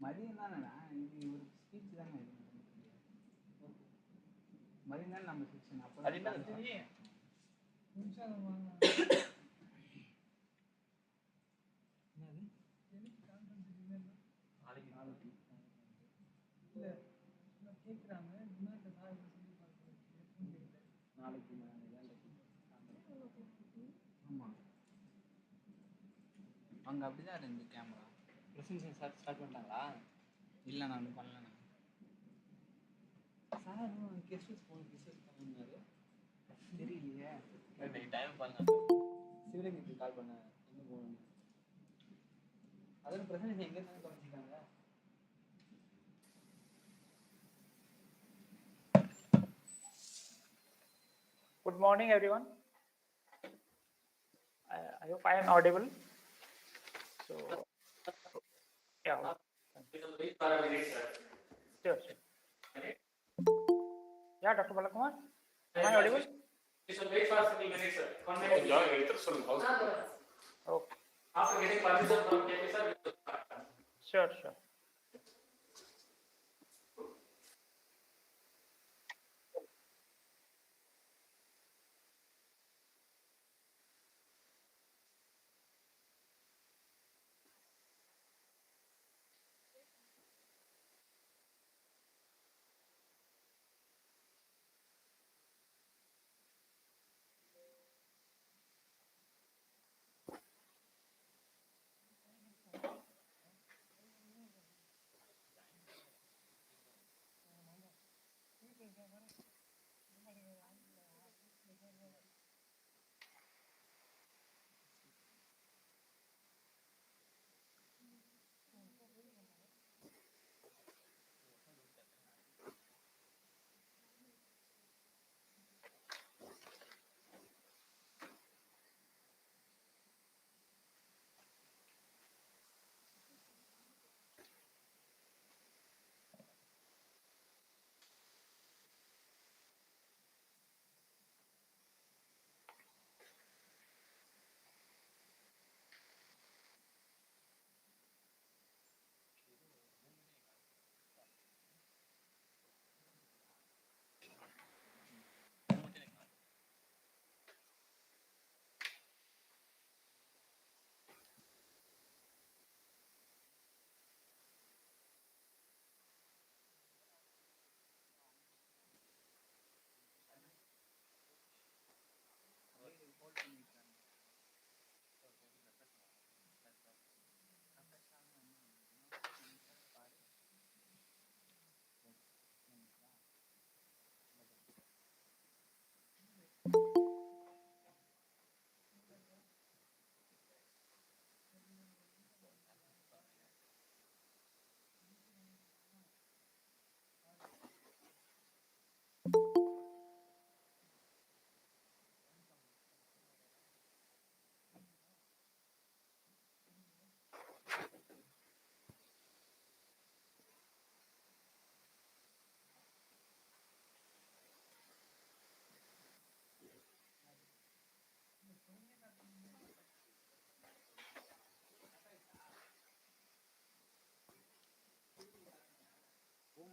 மதியம் தானே இது ஒரு ஸ்பீச் தானே மதியம் தானே நம்ம செக்ஷன் அப்போ நாளைக்கு ஆமாம் அங்கே அப்படிதான் இருந்து கேமரா ப்ரெசன்டேஷன் ஸ்டார்ட் பண்ணிட்டாங்களா? இல்லை நான் பண்ணல. சார் கெஸ்டஸ் பண்ணாரு தெரியலையே. டைம் பாருங்க. சிவலிங்கத்துக்கு கால் பண்ண எங்கே போகணும் அதில் ப்ரெசன்டேஷன் எங்கே தானே பண்ணிட்டாங்க. Good morning, everyone. I hope I am audible. So, yeah. Wait for a minute, sir. Sure. Yeah, Dr. Balachandran, am I audible? You should wait for a minute, sir. 1 minute. Okay. After getting permission from KP, sir, we will start. Sure.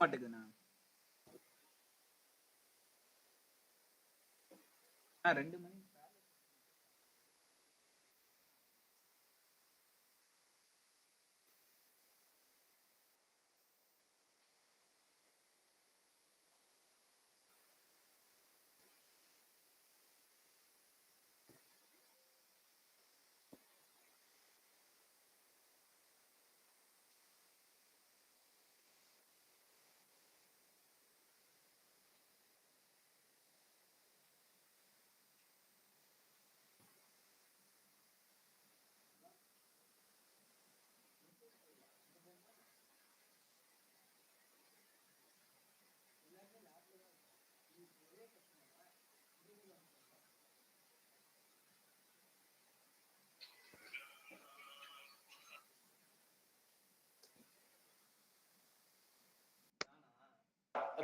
மாட்டேங்குதுண்ணா. 2 money.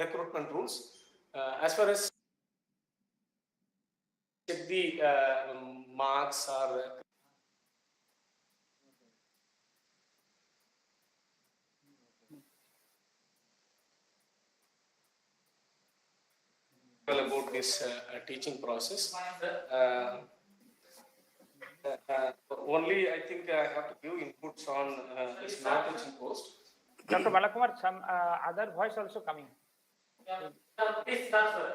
Recruitment rules. As far as check the marks or about this teaching process. Only I think I have to give inputs on this non-teaching post. Dr. Balakumar, some other voice also coming. Please start, sir.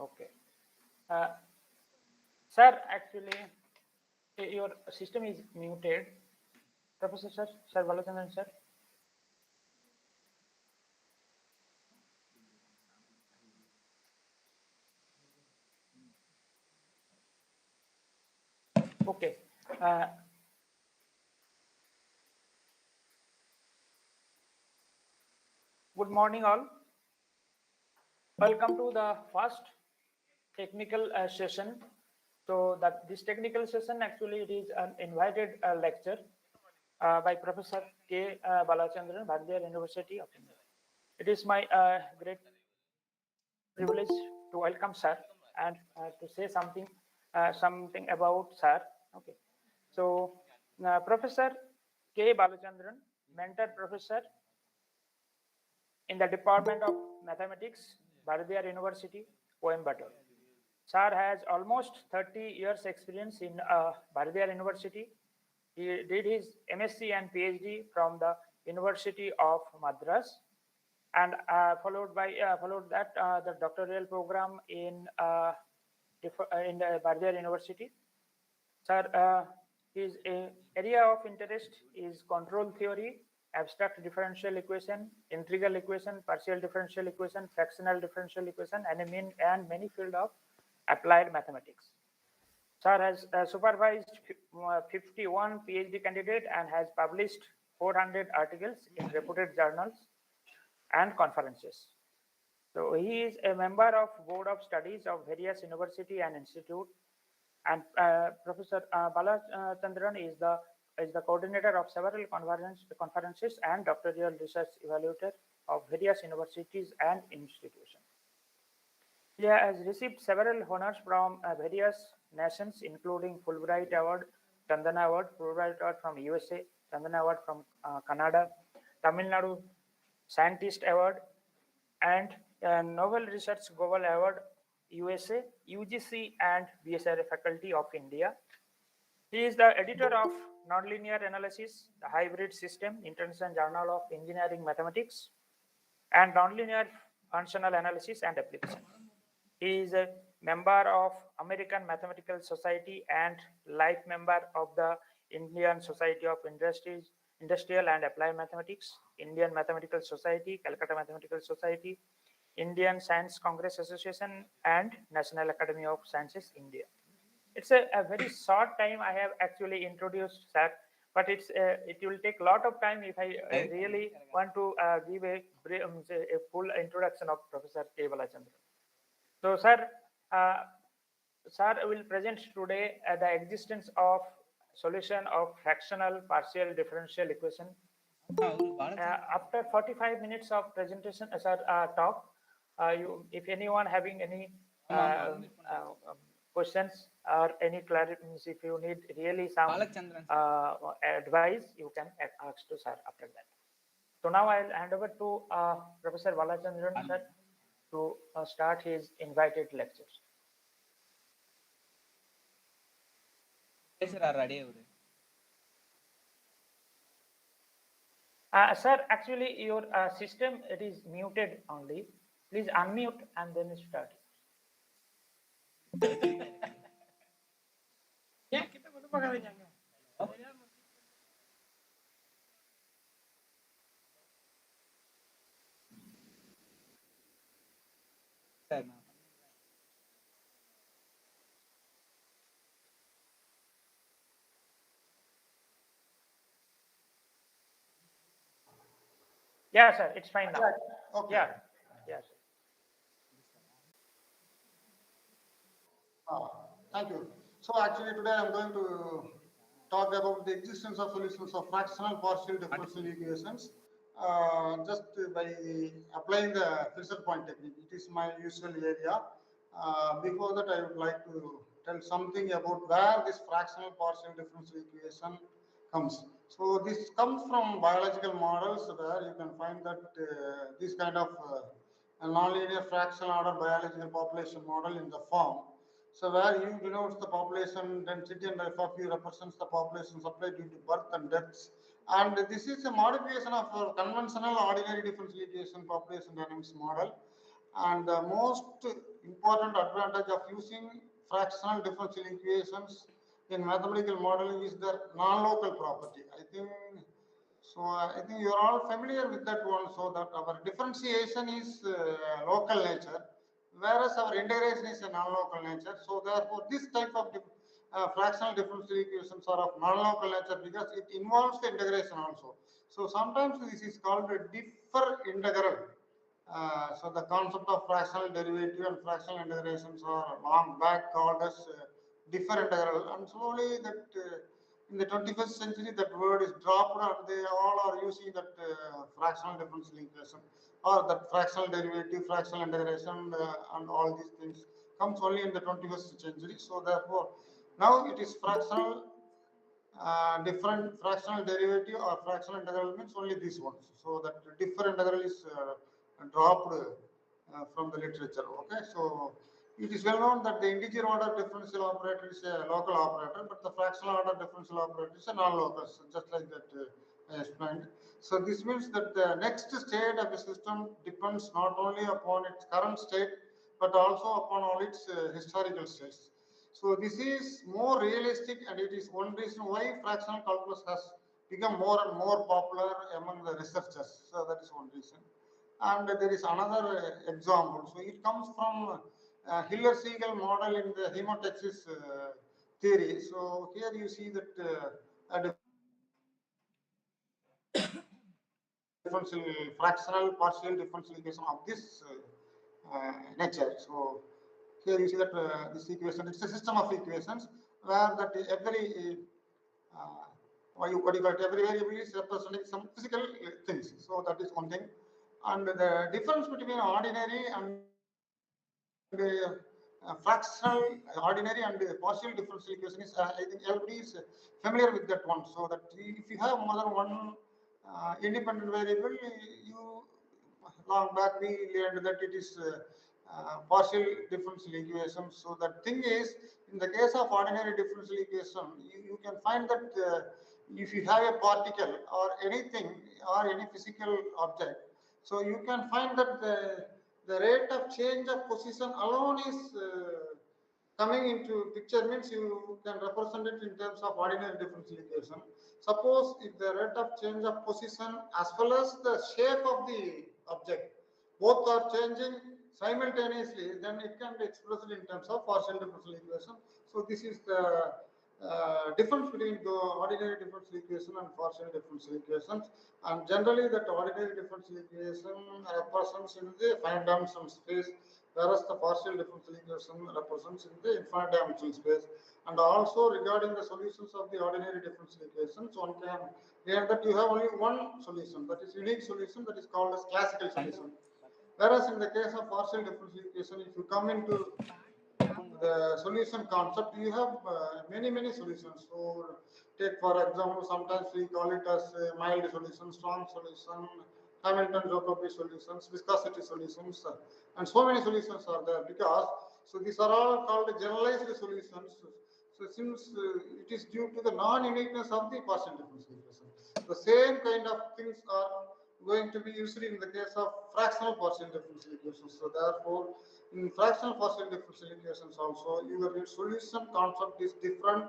Okay. Sir, actually, your system is muted. Professor sir, Sir Balachandran sir. Okay. Good morning all. Welcome to the first technical session. So that this technical session actually it is an invited lecture by Professor K. Balachandran, Bharathiar University of India. It is my great privilege to welcome sir and to say something about sir. Okay. So Professor K. Balachandran, mentor professor in the Department of Mathematics, Bharathiar University, Coimbatore. Sir has almost 30 years experience in Bharathiar University. He did his MSc and PhD from the University of Madras, and followed that the doctoral program in the Bharathiar University. Sir, his area of interest is control theory, abstract differential equation, integral equation, partial differential equation, fractional differential equation, and many field of applied mathematics. Sir has supervised 51 PhD candidates and has published 400 articles in reputed journals and conferences. So he is a member of Board of Studies of various university and institute. And Professor Balachandran is the coordinator of several conferences and doctoral research evaluator of various universities and institutions. He has received several honors from various nations, including Fulbright Award, Chandana Award, Fulbright Award from USA, Chandana Award from Canada, Tamil Nadu Scientist Award, and Nobel Research Global Award, USA, UGC, and BSRA Faculty of India. He is the editor of Nonlinear Analysis, the Hybrid System, International Journal of Engineering Mathematics, and Nonlinear Functional Analysis and Application. He is a member of American Mathematical Society and life member of the Indian Society of Industrial and Applied Mathematics, Indian Mathematical Society, Calcutta Mathematical Society, Indian Science Congress Association, and National Academy of Sciences, India. It's a very short time I have actually introduced sir, but it will take a lot of time if I really want to give a full introduction of Professor K. Balachandran. So, sir, sir will present today the existence of solution of fractional partial differential equation. After 45 minutes of presentation, sir, talk, if anyone having any questions or any clarifications, if you need really some advice, you can ask to sir after that. So now I'll hand over to Professor Balachandran sir to start his invited lectures. ready. Sir, actually your system, it is muted only. Please unmute and then start. Yeah, sir, it's fine now. Okay. Yeah, yes. Thank you. So actually today I'm going to talk about the existence of solutions of fractional partial differential equations just by applying the Fisher point technique. It is my usual area. Before that, I would like to tell something about where this fractional partial differential equation comes. So this comes from biological models where you can find that this kind of a nonlinear fractional order biological population model in the form. So where U denotes the population density and F of U represents the population supply due to birth and deaths. And this is a modification of our conventional ordinary differential equation population dynamics model. And the most important advantage of using fractional differential equations in mathematical modeling is their non-local property. I think you're all familiar with that one. So that our differentiation is local nature, whereas our integration is a non-local nature. So therefore, this type of fractional differential equations are of non-local nature because it involves the integration also. So sometimes this is called a differ integral. So the concept of fractional derivative and fractional integrations are long back called as differ integral, and slowly that in the 21st century that word is dropped and they all are using that fractional differential equation or that fractional derivative, fractional integration and all these things comes only in the 21st century. So therefore now it is fractional different fractional derivative or fractional integral means only these ones. So that differ integral is dropped from the literature. Okay, so it is well known that the integer order differential operator is a local operator, but the fractional order differential operator is a non-local, just like that I explained. So this means that the next state of the system depends not only upon its current state, but also upon all its historical states. So this is more realistic, and it is one reason why fractional calculus has become more and more popular among the researchers. So that is one reason. And there is another example. So it comes from Hiller-Siegel model in the hemotaxis theory. So here you see that a differential fractional partial differential equation of this nature. So here you see that this equation, it's a system of equations where that every what you call it, every variable is representing some physical things. So that is one thing. And the difference between ordinary and fractional, ordinary and partial differential equation is, I think everybody is familiar with that one. So that if you have more than one independent variable, you long back we learned that it is partial differential equation. So the thing is, in the case of ordinary differential equation, you can find that if you have a particle or anything or any physical object, so you can find that the rate of change of position alone is coming into picture, means you can represent it in terms of ordinary differential equation. Suppose if the rate of change of position as well as the shape of the object both are changing simultaneously, then it can be expressed in terms of partial differential equation. So this is the difference between the ordinary differential equation and partial differential equations. And generally that ordinary differential equation represents in the finite dimensional space, whereas the partial differential equation represents in the infinite dimensional space. And also regarding the solutions of the ordinary differential equations, one can learn that you have only one solution, that is unique solution, that is called as classical solution. Whereas in the case of partial differential equation, if you come into the solution concept, you have many solutions. So take for example, sometimes we call it as mild solution, strong solution, Hamilton-Jacobi solutions, viscosity solutions, and so many solutions are there because, so these are all called generalized solutions. So since it is due to the non-uniqueness of the partial differential equation, the same kind of things are going to be used in the case of fractional partial differential equations. So therefore, in fractional partial differential equations also, your solution concept is different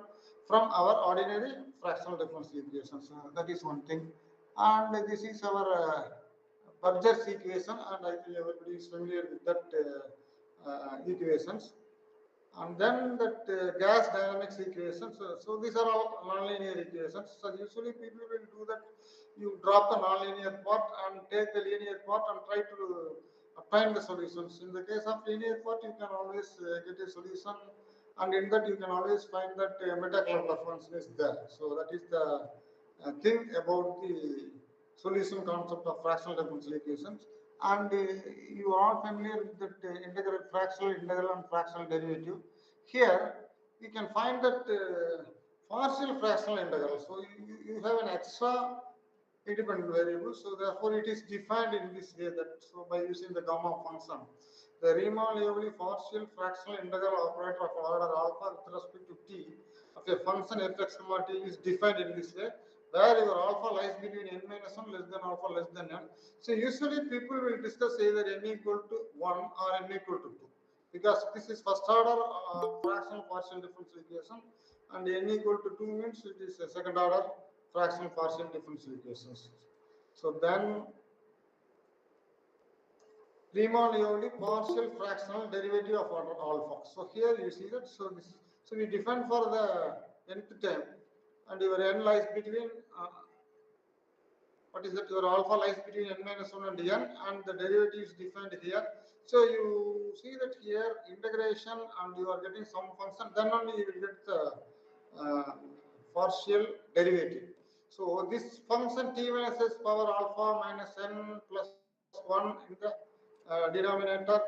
from our ordinary fractional differential equations. That is one thing. And this is our Bharathiar's equation, and I think everybody is familiar with that equations. And then that gas dynamics equations. So these are all nonlinear equations. So usually people will do that. You drop the nonlinear part and take the linear part and try to obtain the solutions. In the case of linear part, you can always get a solution, and in that you can always find that meta-Kepler function is there. So that is the thing about the solution concept of fractional differential equations. And you are all familiar with that integral, fractional integral and fractional derivative. Here you can find that partial fractional integral. So you have an extra independent variable. So therefore it is defined in this way, that so by using the gamma function, the Riemann-Leibniz partial fractional integral operator of order alpha with respect to t of a function fx comma t is defined in this way, where your alpha lies between n minus 1 less than alpha less than n. So usually people will discuss either n equal to 1 or n equal to 2, because this is first order fractional partial differential equation, and n equal to 2 means it is a second order fractional partial differential equations. So then Riemann-Leibniz partial fractional derivative of order alpha. So here you see that. So this, so we define for the nth term, and your n lies between what is that? Your alpha lies between n minus 1 and n, and the derivative is defined here. So you see that here integration, and you are getting some function, then only you will get the partial derivative. So this function t minus s power alpha minus n plus 1 in the denominator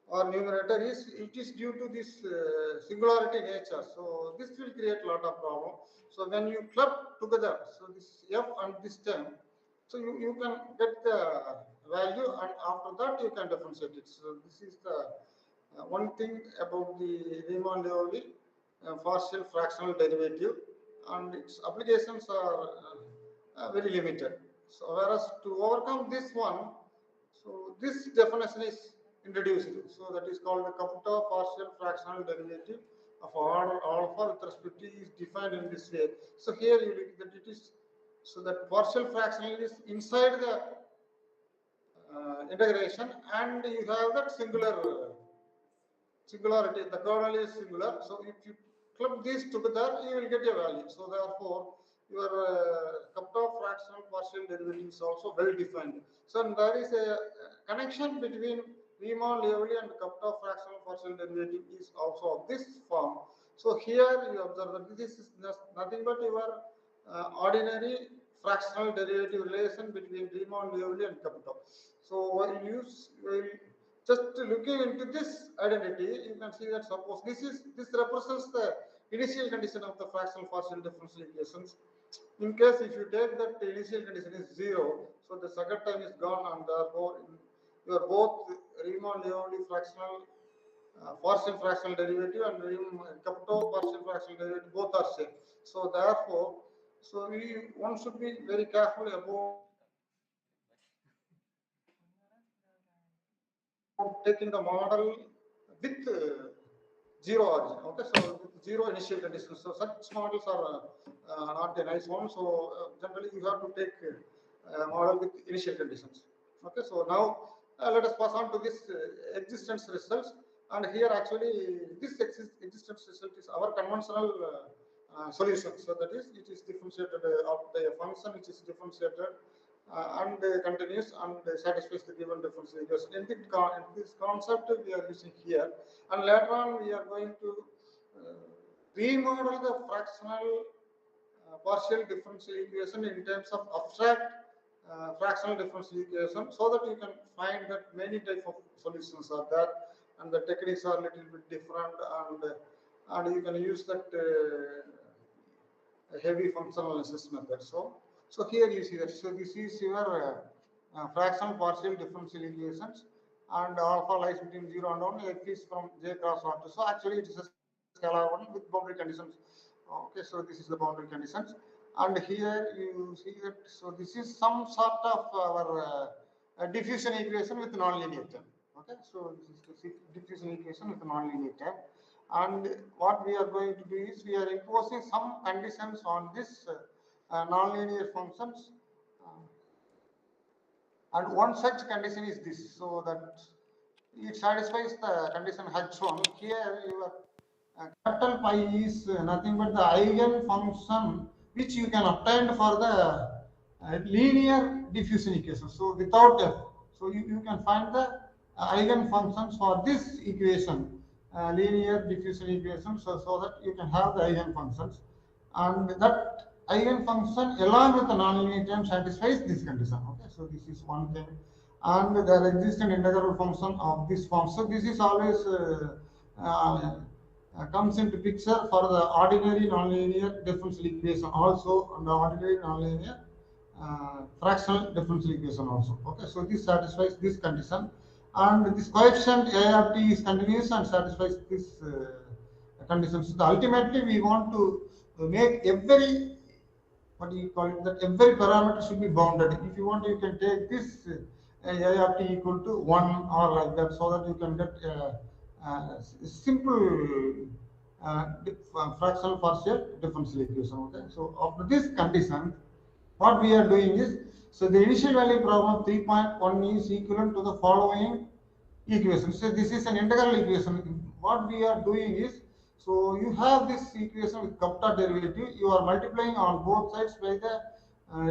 or numerator is, it is due to this singularity nature. So this will create a lot of problem. So when you club together, so this f and this term, so you can get the value, and after that you can differentiate it. So this is the one thing about the Riemann-Leibniz partial fractional derivative, and its applications are very limited. So whereas to overcome this one, so this definition is introduced. So that is called the Kappa partial fractional derivative of order alpha with respect to is defined in this way. So here you look that it is, so that partial fractional is inside the integration, and you have that singularity, the kernel is singular. So if you club these together, you will get a value. So therefore, your Kappa fractional partial derivative is also well defined. So there is a connection between Riemann-Leibniz and Kappa fractional partial derivative is also of this form. So here you observe that this is nothing but your ordinary fractional derivative relation between Riemann-Leibniz and Kappa. So while just looking into this identity, you can see that suppose this represents the initial condition of the fractional partial differential equations. In case if you take that the initial condition is 0, so the second term is gone, and therefore your both Riemann-Leibniz fractional partial fractional derivative and Kappa partial fractional derivative both are same. So therefore, so one should be very careful about taking the model with zero origin. Okay, so with zero initial conditions. So such models are not a nice one. So generally you have to take a model with initial conditions. Okay, so now let us pass on to this existence results. And here actually this existence result is our conventional solution. So that is, it is differentiated of the function which is differentiated and continues and satisfies the given differential equation. In this concept we are using here, and later on we are going to remodel the fractional partial differential equation in terms of abstract fractional differential equation, so that you can find that many type of solutions are there, and the techniques are a little bit different, and you can use that heavy functional analysis method. So here you see that. So this is your fractional partial differential equations, and alpha lies between 0 and 1, x is from J cross R2. So actually it is a scalar one with boundary conditions. Okay, so this is the boundary conditions, and here you see that, so this is some sort of our diffusion equation with nonlinear term. Okay, so this is the diffusion equation with nonlinear term, and what we are going to do is we are imposing some conditions on this nonlinear functions, and one such condition is this, so that it satisfies the condition H1. Here your capital pi is nothing but the eigen function which you can obtain for the linear diffusion equation. So without f, so you can find the eigen functions for this equation, linear diffusion equation, so that you can have the eigen functions, and that eigen function along with the nonlinear term satisfies this condition. Okay, so this is one thing, and there exists an integral function of this form. So this is always comes into picture for the ordinary nonlinear differential equation also, and the ordinary nonlinear fractional differential equation also. Okay, so this satisfies this condition, and this coefficient a of t is continuous and satisfies this condition. So ultimately we want to make every, what do you call it, that every parameter should be bounded. If you want, you can take this a of t equal to 1 or like that, so that you can get simple fractional partial differential equation. Okay, so after this condition, what we are doing is, so the initial value problem 3.1 is equivalent to the following equation. So this is an integral equation. What we are doing is, so you have this equation with kappa derivative, you are multiplying on both sides by the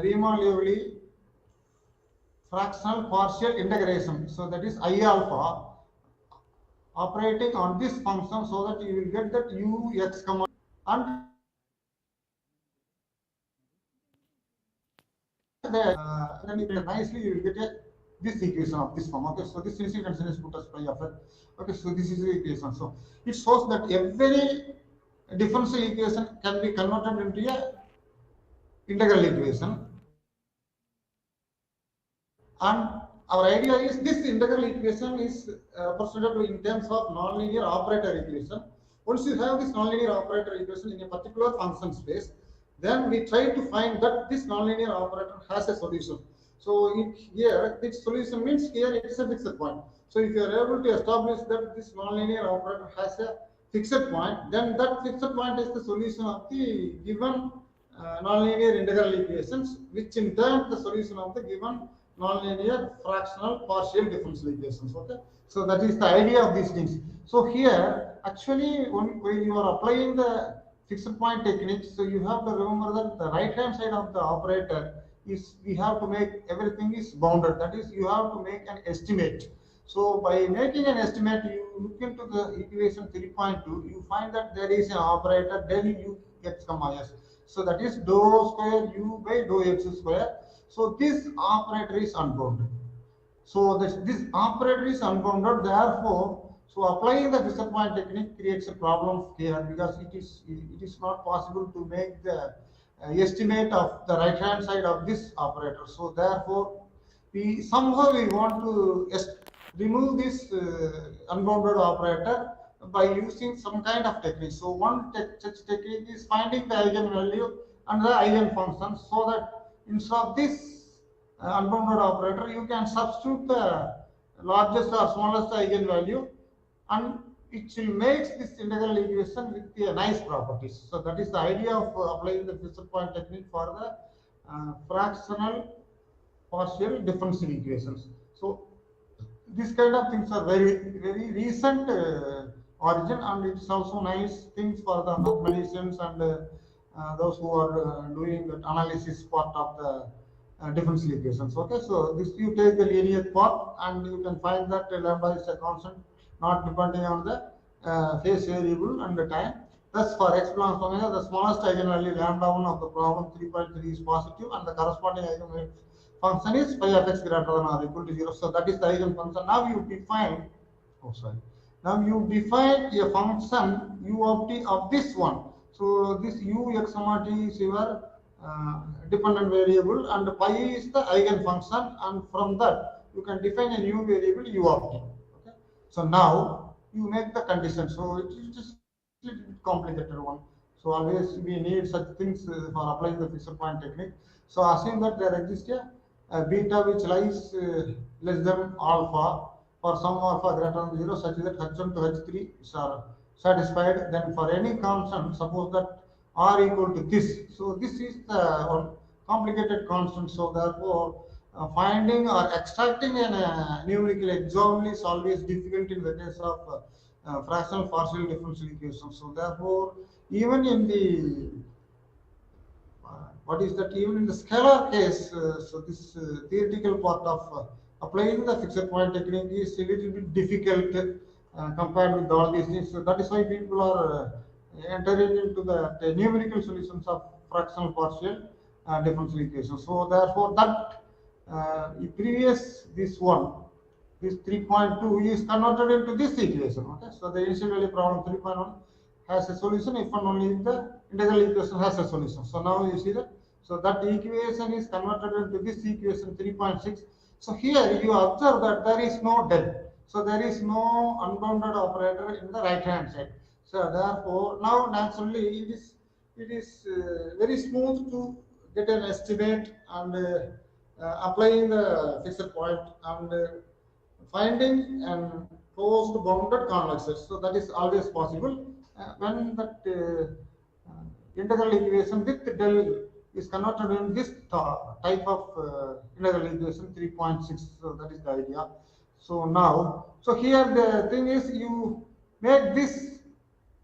Riemann-Leibniz fractional partial integration. So that is I alpha operating on this function, so that you will get that u x comma, and then you can nicely you will get this equation of this form. Okay, so this initial condition is put as pi of x. Okay, so this is the equation. So it shows that every differential equation can be converted into a integral equation, and our idea is this integral equation is represented in terms of nonlinear operator equation. Once you have this nonlinear operator equation in a particular function space, then we try to find that this nonlinear operator has a solution. So here, this solution means here it is a fixed point. So if you are able to establish that this nonlinear operator has a fixed point, then that fixed point is the solution of the given nonlinear integral equations, which in turn the solution of the given nonlinear fractional partial differential equations. Okay, so that is the idea of these things. So here, actually, when you are applying the fixed point technique, so you have to remember that the right hand side of the operator is, we have to make everything is bounded. That is, you have to make an estimate. So by making an estimate, you look into the equation 3.2, you find that there is an operator del u x comma s. So that is dou square u by dou x square. So this operator is unbounded. So this operator is unbounded. Therefore, so applying the fixed point technique creates a problem here, because it is not possible to make the estimate of the right hand side of this operator. So therefore, we somehow we want to remove this unbounded operator by using some kind of technique. So one such technique is finding the eigenvalue and the eigenfunction, so that instead of this unbounded operator, you can substitute the largest or smallest eigenvalue, and it will make this integral equation with the nice properties. So that is the idea of applying the fixed point technique for the fractional partial differential equations. So this kind of things are very recent origin, and it's also nice things for the mathematicians and those who are doing that analysis part of the differential equations. Okay, so this you take the linear path, and you can find that lambda is a constant, not depending on the phase variable and the time. Thus, for x belongs to omega, the smallest eigenvalue lambda 1 of the problem 3.3 is positive, and the corresponding eigenvalue function is phi of x greater than or equal to 0. So that is the eigenfunction. Now you define, now you define a function u of t of this one. So this u x comma t is your dependent variable, and pi is the eigenfunction, and from that you can define a new variable u of t. Okay. So now you make the condition. So it is a little bit complicated one. So always we need such things for applying the fixed point technique. So assume that there exists a beta which lies less than alpha for some alpha greater than 0, such that h1 to h3 are satisfied. Then for any constant, suppose that r equal to this. So this is the one complicated constant. So therefore, finding or extracting a numerical example is always difficult in the case of fractional partial differential equations. So therefore, even in the what is that? Even in the scalar case, so this theoretical part of applying the fixed point technique is a little bit difficult compared with all these things. So that is why people are entering into the numerical solutions of fractional partial differential equations. So therefore, that this 3.2 is converted into this equation. Okay, so the initial value problem 3.1 has a solution if and only if the integral equation has a solution. So now you see that. So that equation is converted into this equation 3.6. So here you observe that there is no del. So there is no unbounded operator in the right hand side. So therefore, now naturally it is very smooth to get an estimate and applying the fixed point and finding and closed bounded convexes. So that is always possible when that integral equation with del is converted in this type of integral equation 3.6. So that is the idea. So now, so here the thing is you make this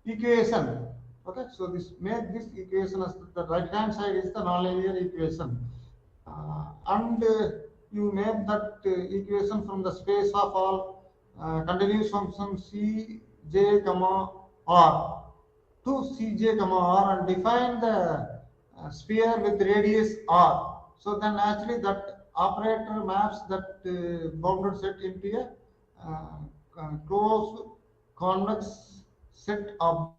equation. Okay, so make this equation as the right hand side is the nonlinear equation, and you make that equation from the space of all continuous function c j comma r to cj comma r, and define the sphere with radius r. So then actually that operator maps that bounded set into a closed convex set of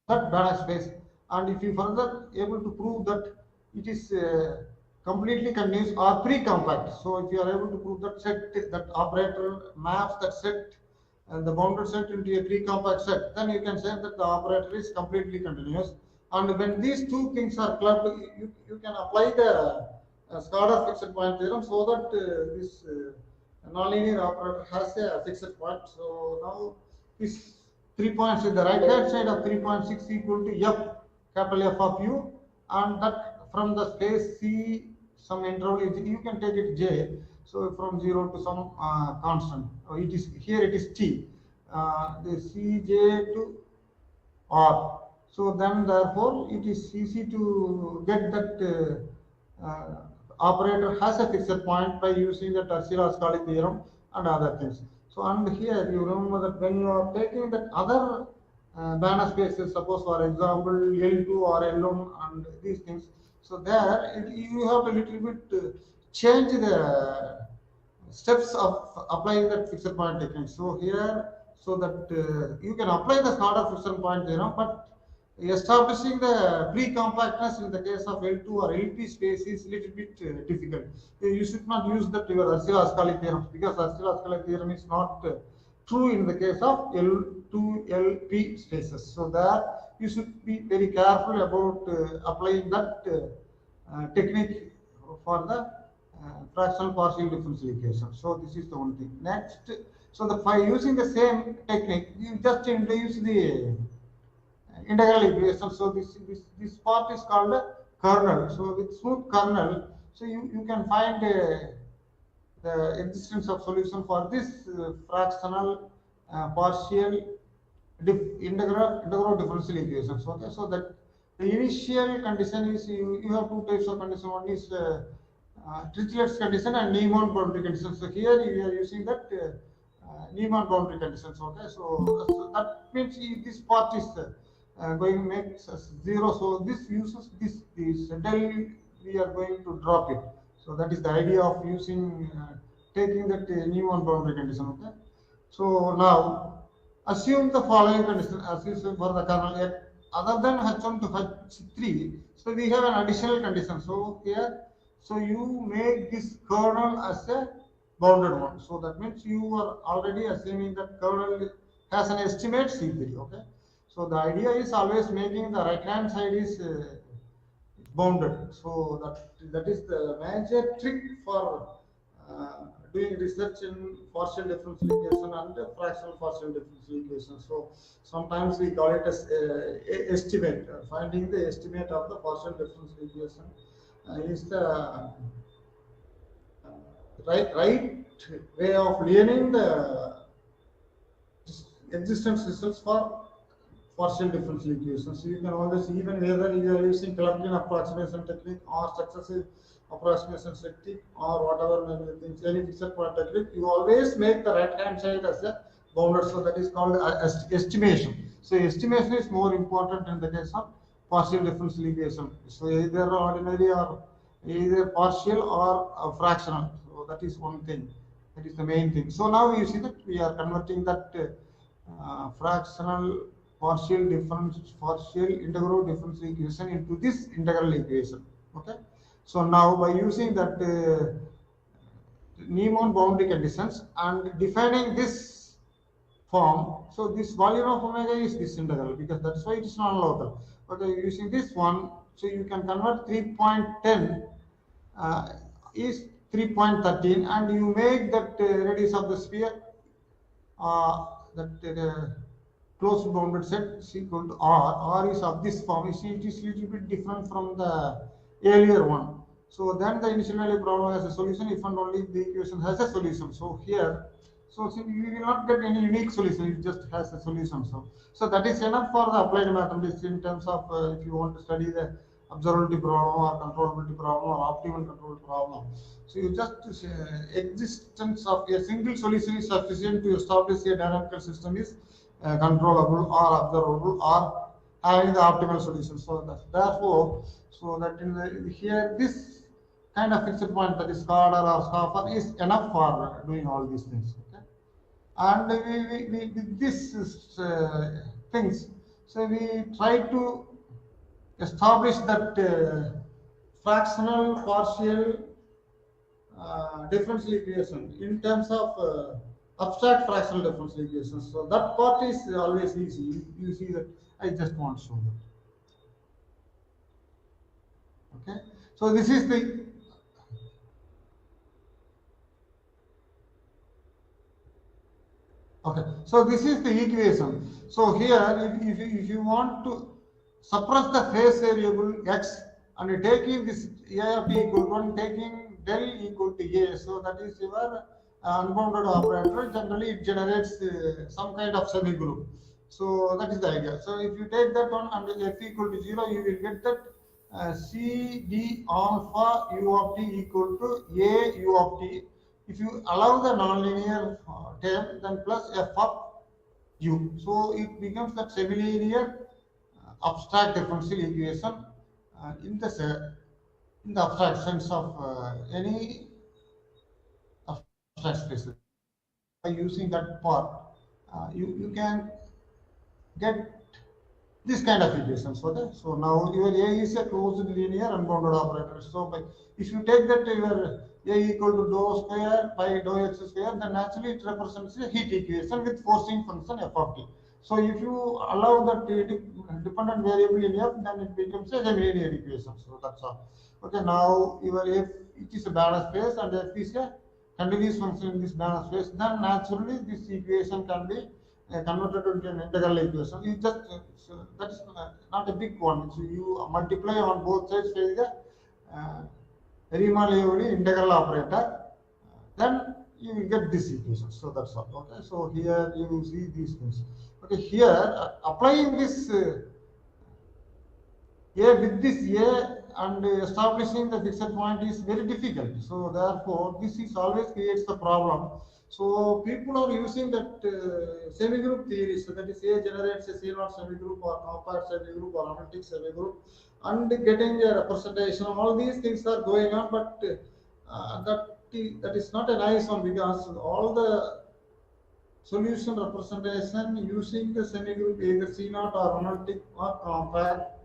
that Banach space. And if you further able to prove that it is completely continuous or pre-compact, so if you are able to prove that set, that operator maps that set and the bounded set into a pre-compact set, then you can say that the operator is completely continuous. And when these two things are clubbed, you can apply the Scalar fixed point theorem, so that this nonlinear operator has a fixed point. So now this 3 points in the right hand side of 3.6 equal to f, capital F of u, and that from the space C, some interval is, you can take it j. So from 0 to some constant. It is here. It is t. The cj to r. So then, therefore, it is easy to get that operator has a fixed point by using the Tertiary-Ascoli theorem and other things. So, and here you remember that when you are taking that other Banach spaces, suppose for example L2 or L1 and these things, so there you have a little bit change the steps of applying that fixed point technique. So here, so that you can apply the Scalar fixed point theorem, but establishing the pre-compactness in the case of L2 or LP space is a little bit difficult. You should not use that your Tertiary-Ascoli theorem, because Tertiary-Ascoli theorem is not true in the case of L2 LP spaces. So there you should be very careful about applying that technique for the fractional partial differential equation. So this is the one thing. Next, so by using the same technique, you just introduce the integral equation. So this part is called a kernel. So with smooth kernel, so you can find the existence of solution for this fractional partial integral differential equations. Okay, so that the initial condition is you have two types of condition. One is Dirichlet's condition and Niemann boundary condition. So here we are using that Niemann boundary conditions. Okay, so that means this part is going to make us 0. So this uses this del, we are going to drop it. So that is the idea of using taking that Niemann boundary condition. Okay, so now assume the following condition. Assume for the kernel other than H1 to H3, so we have an additional condition. So here, so you make this kernel as a bounded one. So that means you are already assuming that kernel has an estimate C3. Okay. So the idea is always making the right hand side is bounded. So that is the major trick for doing research in partial differential equation and fractional partial differential equation. So sometimes we call it as estimate. Finding the estimate of the partial differential equation is the right way of learning the existence results for partial differential equations. So you can always, even whether you are using Clubkin approximation technique or successive approximation technique or whatever many things, any fixed point technique, you always make the right hand side as a bounded. So that is called estimation. So estimation is more important in the case of partial differential equation. So either ordinary or either partial or fractional. So that is one thing. That is the main thing. So now you see that we are converting that fractional partial integral differential equation into this integral equation. Okay. So now by using that Newman boundary conditions and defining this form, so this volume of omega is this integral, because that's why it is non-local. Okay, using this one, so you can convert 3.10 is 3.13, and you make that radius of the sphere that closed bounded set is equal to R. R is of this form. You see, it is little bit different from the earlier one. So then the initial value problem has a solution if and only if the equation has a solution. So here, so you will not get any unique solution, it just has a solution. So that is enough for the applied mathematics in terms of if you want to study the observability problem or controllability problem or optimal control problem. So you just existence of a single solution is sufficient to establish a dynamical system is controllable or observable or having the optimal solution. So that, therefore, so that in the, here this kind of fixed point, that is Carter or Stauffer, is enough for doing all these things. Okay, and we with this things, so we try to establish that fractional partial differential equation in terms of abstract fractional differential equations. So that part is always easy. You see that I just want to show that. Okay, so this is the so this is the equation. So here, if you want to suppress the phase variable x and taking this a of t equal to 1, taking del equal to a, so that is your unbounded operator. Generally it generates some kind of semi-group. So that is the idea. So if you take that one and f equal to 0, you will get that c d alpha u of t equal to a u of t. If you allow the nonlinear term, then plus f of u. So it becomes that semi-linear abstract differential equation in the abstract sense of any abstract spaces. By using that part, you can get this kind of equations. Okay, so now your A is a closed linear unbounded operator. So if you take that your A equal to dou square by dou x square, then naturally it represents a heat equation with forcing function f of t. So if you allow that dependent variable in f, then it becomes a semi-linear equation. So that's all. Okay, now your f, it is a Banach space and f is a continuous function in this Banach space. Then naturally this equation can be converted into an integral equation. You just that is not a big one. So you multiply on both sides with the Riemann-Leibniz integral operator, then you will get this equation. So that's all. Okay, so here you will see these things. Okay, here applying this A with this A and establishing the fixed point is very difficult. So therefore, this is always creates the problem. So people are using that semi-group theory. So that is A generates a C0 semi-group or compact semi-group or analytic semi-group and getting a representation. All these things are going on, but that is not a nice one, because all the solution representation using the semigroup either C0 or analytic or compact,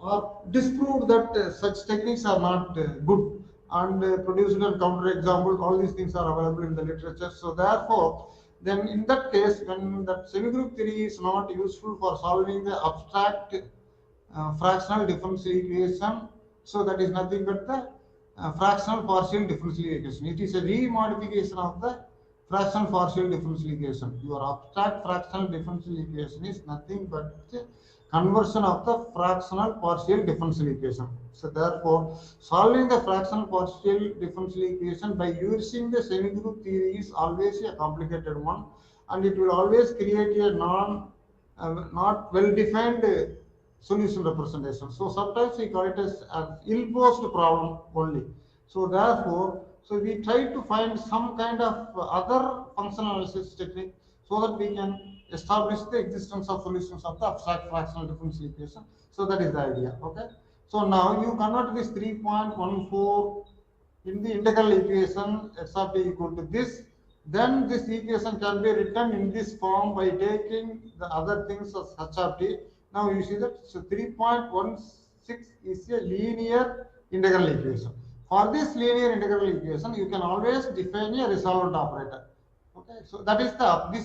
or disproved that such techniques are not good, and produced a counter example. All these things are available in the literature. So therefore, then in that case, when that semigroup theory is not useful for solving the abstract fractional differential equation, so that is nothing but the fractional partial differential equation. It is a remodification of the fractional partial differential equation. Your abstract fractional differential equation is nothing but the conversion of the fractional partial differential equation. So therefore, solving the fractional partial differential equation by using the semigroup theory is always a complicated one, and it will always create a not well defined solution representation. So sometimes we call it as an ill-posed problem only. So therefore, so we try to find some kind of other functional analysis technique so that we can establish the existence of solutions of the abstract fractional differential equation. So that is the idea. Okay. So now you convert this 3.14 in the integral equation x of t equal to this. Then this equation can be written in this form by taking the other things as h of t. Now you see that so 3.16 is a linear integral equation. For this linear integral equation, you can always define a resolvent operator. Okay, so this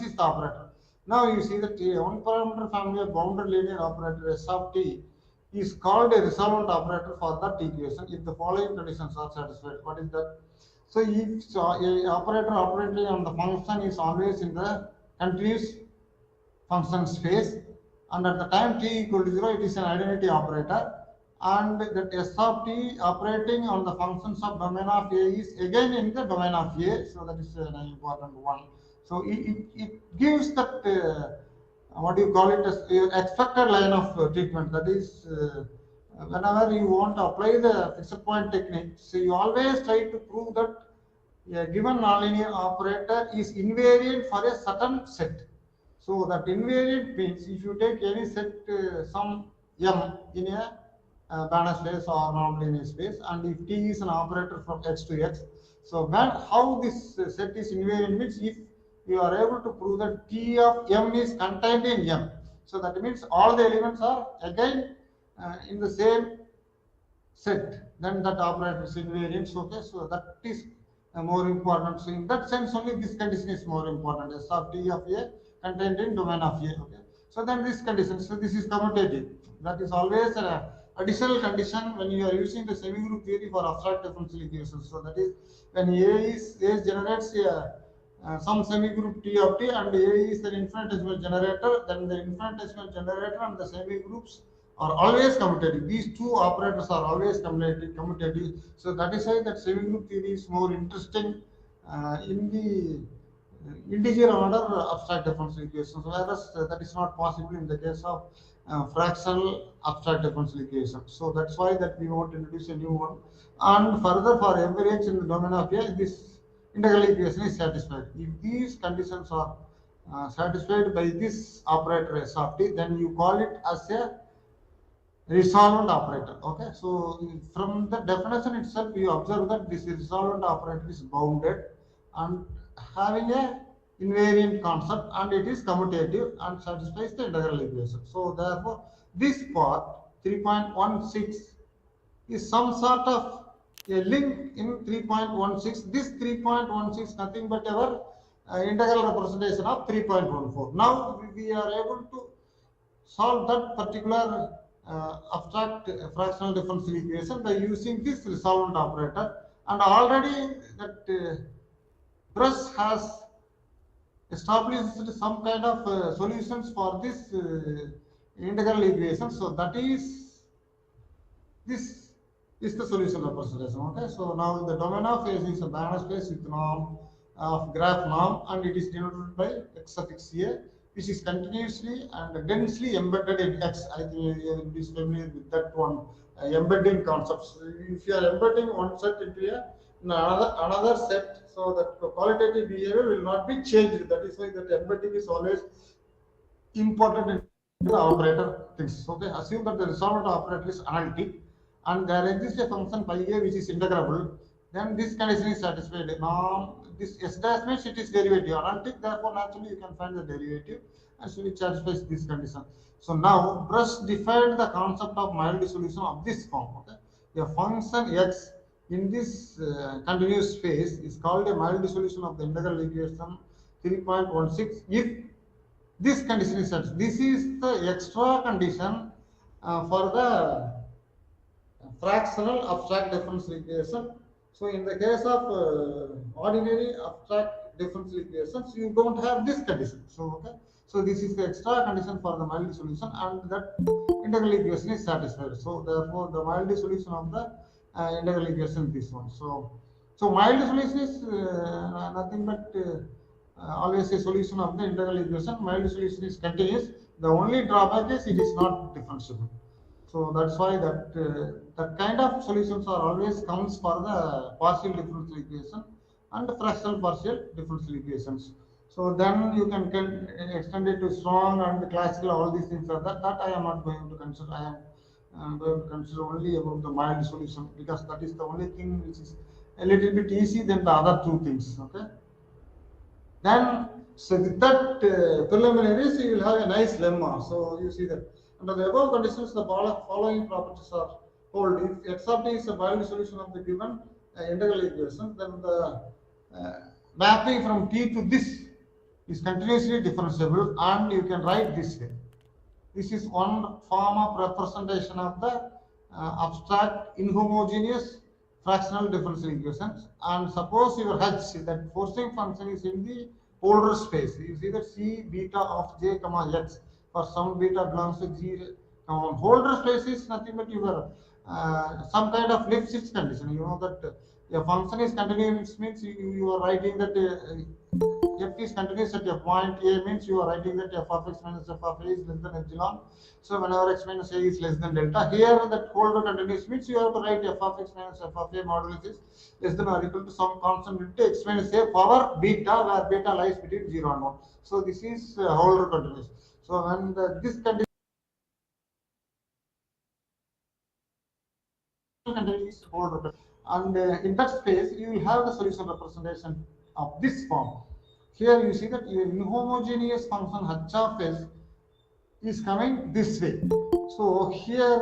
is the operator. Now you see that one parameter family of bounded linear operator S of t is called a resolvent operator for that equation if the following conditions are satisfied. What is that? So if a operator operating on the function is always in the continuous function space, and at the time t equal to 0, it is an identity operator, and that S of t operating on the functions of domain of A is again in the domain of A. So that is an important one. So it gives that what do you call it as expected line of treatment. That is, whenever you want to apply the fixed point technique, so you always try to prove that a given nonlinear operator is invariant for a certain set. So that invariant means if you take any set some m in a Banach space or nonlinear space, and if t is an operator from x to x, so how this set is invariant means if you are able to prove that t of m is contained in m. So that means all the elements are again in the same set, then that operator is invariant. Okay, so that is more important. So in that sense only this condition is more important. S of t of A contained in domain of A. Okay, so then this condition, so this is commutative. That is always an additional condition when you are using the semigroup theory for abstract differential equations. So that is when A generates some semigroup T of T, and A is an infinitesimal generator, then the infinitesimal generator and the semigroups are always commutative. These two operators are always commutative. So that is why that semigroup theory is more interesting in the integer order abstract differential equations, whereas that is not possible in the case of fractional abstract differential equation. So that's why that we want to introduce a new one. And further, for every h in the domain of A, this integral equation is satisfied. If these conditions are satisfied by this operator S of t, then you call it as a resolvent operator. Okay, so from the definition itself, you observe that this resolvent operator is bounded and having a invariant concept, and it is commutative and satisfies the integral equation. So therefore, this part 3.16 is some sort of a link in 3.16. This 3.16 nothing but our integral representation of 3.14. Now we are able to solve that particular abstract fractional differential equation by using this resolvent operator, and already that Brush has established some kind of solutions for this integral equation. So that is, this is the solution representation. Okay, so now the domain of A is a Banach space with norm of graph norm, and it is denoted by x suffix A, which is continuously and densely embedded in X. I think you is familiar with that one, embedding concepts. If you are embedding one set into another set, so that the qualitative behavior will not be changed. That is why that embedding is always important in the operator things. Okay, assume that the resolvent operator is analytic, and there exists a function phi a which is integrable. then this condition is satisfied. Now this S dash means it is derivative analytic, therefore naturally you can find the derivative, and so it satisfies this condition. So now Brush defined the concept of mild solution of this form. Okay, a function x in this continuous space is called a mild solution of the integral equation 3.16 if this condition is satisfied. This is the extra condition for the fractional abstract differential equation. So in the case of ordinary abstract differential equations, you don't have this condition. So okay, so this is the extra condition for the mild solution, and that integral equation is satisfied. So therefore, the mild solution of the integral equation is this one. So mild solution is nothing but always a solution of the integral equation. Mild solution is continuous. The only drawback is it is not differentiable. So that's why that kind of solutions are always comes for the partial differential equation and fractional partial differential equations. So then you can extend it to strong and classical. All these things are that I am not going to consider. I am going to consider only about the mild solution, because that is the only thing which is a little bit easy than the other two things. Okay. Then, so with that preliminaries, you will have a nice lemma. So you see that under the above conditions, the following properties are hold. If x of t is a mild solution of the given integral equation, then the mapping from t to this is continuously differentiable, and you can write this way. This is one form of representation of the abstract inhomogeneous fractional differential equations. And suppose your H, that forcing function, is in the polar space. You see that C beta of j comma x for some beta belongs to G. Holder space is nothing but your some kind of Lipschitz condition. You know that a function is continuous means you are writing that f is continuous at a point A, means you are writing that f of x minus f of a is less than epsilon. So whenever x minus a is less than delta, here that holder continuous means you have to write f of x minus f of a modulus is less than or equal to some constant into x minus a power beta, where beta lies between 0 and 1. So this is holder continuous. So when this condition is holder, and in that space you will have the solution representation of this form. Here you see that your inhomogeneous function h of s is coming this way. So here,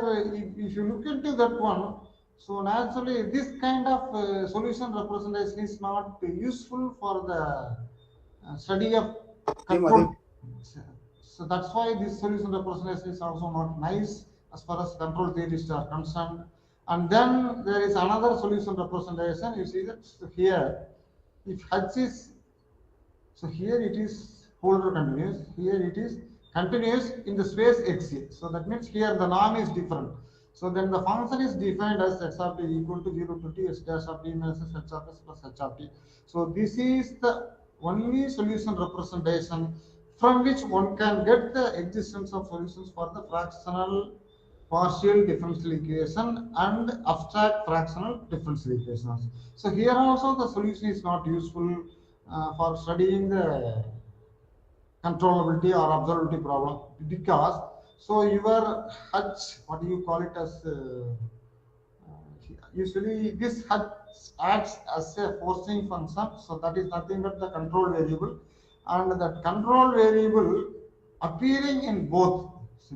if you look into that one, so naturally this kind of solution representation is not useful for the study of control. So that's why this solution representation is also not nice as far as control theorists are concerned. And then there is another solution representation. You see that here, if h is, so here it is holder continuous, here it is continuous in the space xa. So that means here the norm is different. So then the function is defined as x of t equal to 0 to t h dash of t minus h of s plus h of t. So this is the only solution representation from which one can get the existence of solutions for the fractional partial differential equation and abstract fractional differential equations. So here also the solution is not useful for studying the controllability or observability problem, because so your H, what do you call it as usually this H acts as a forcing function, so that is nothing but the control variable, and that control variable appearing in both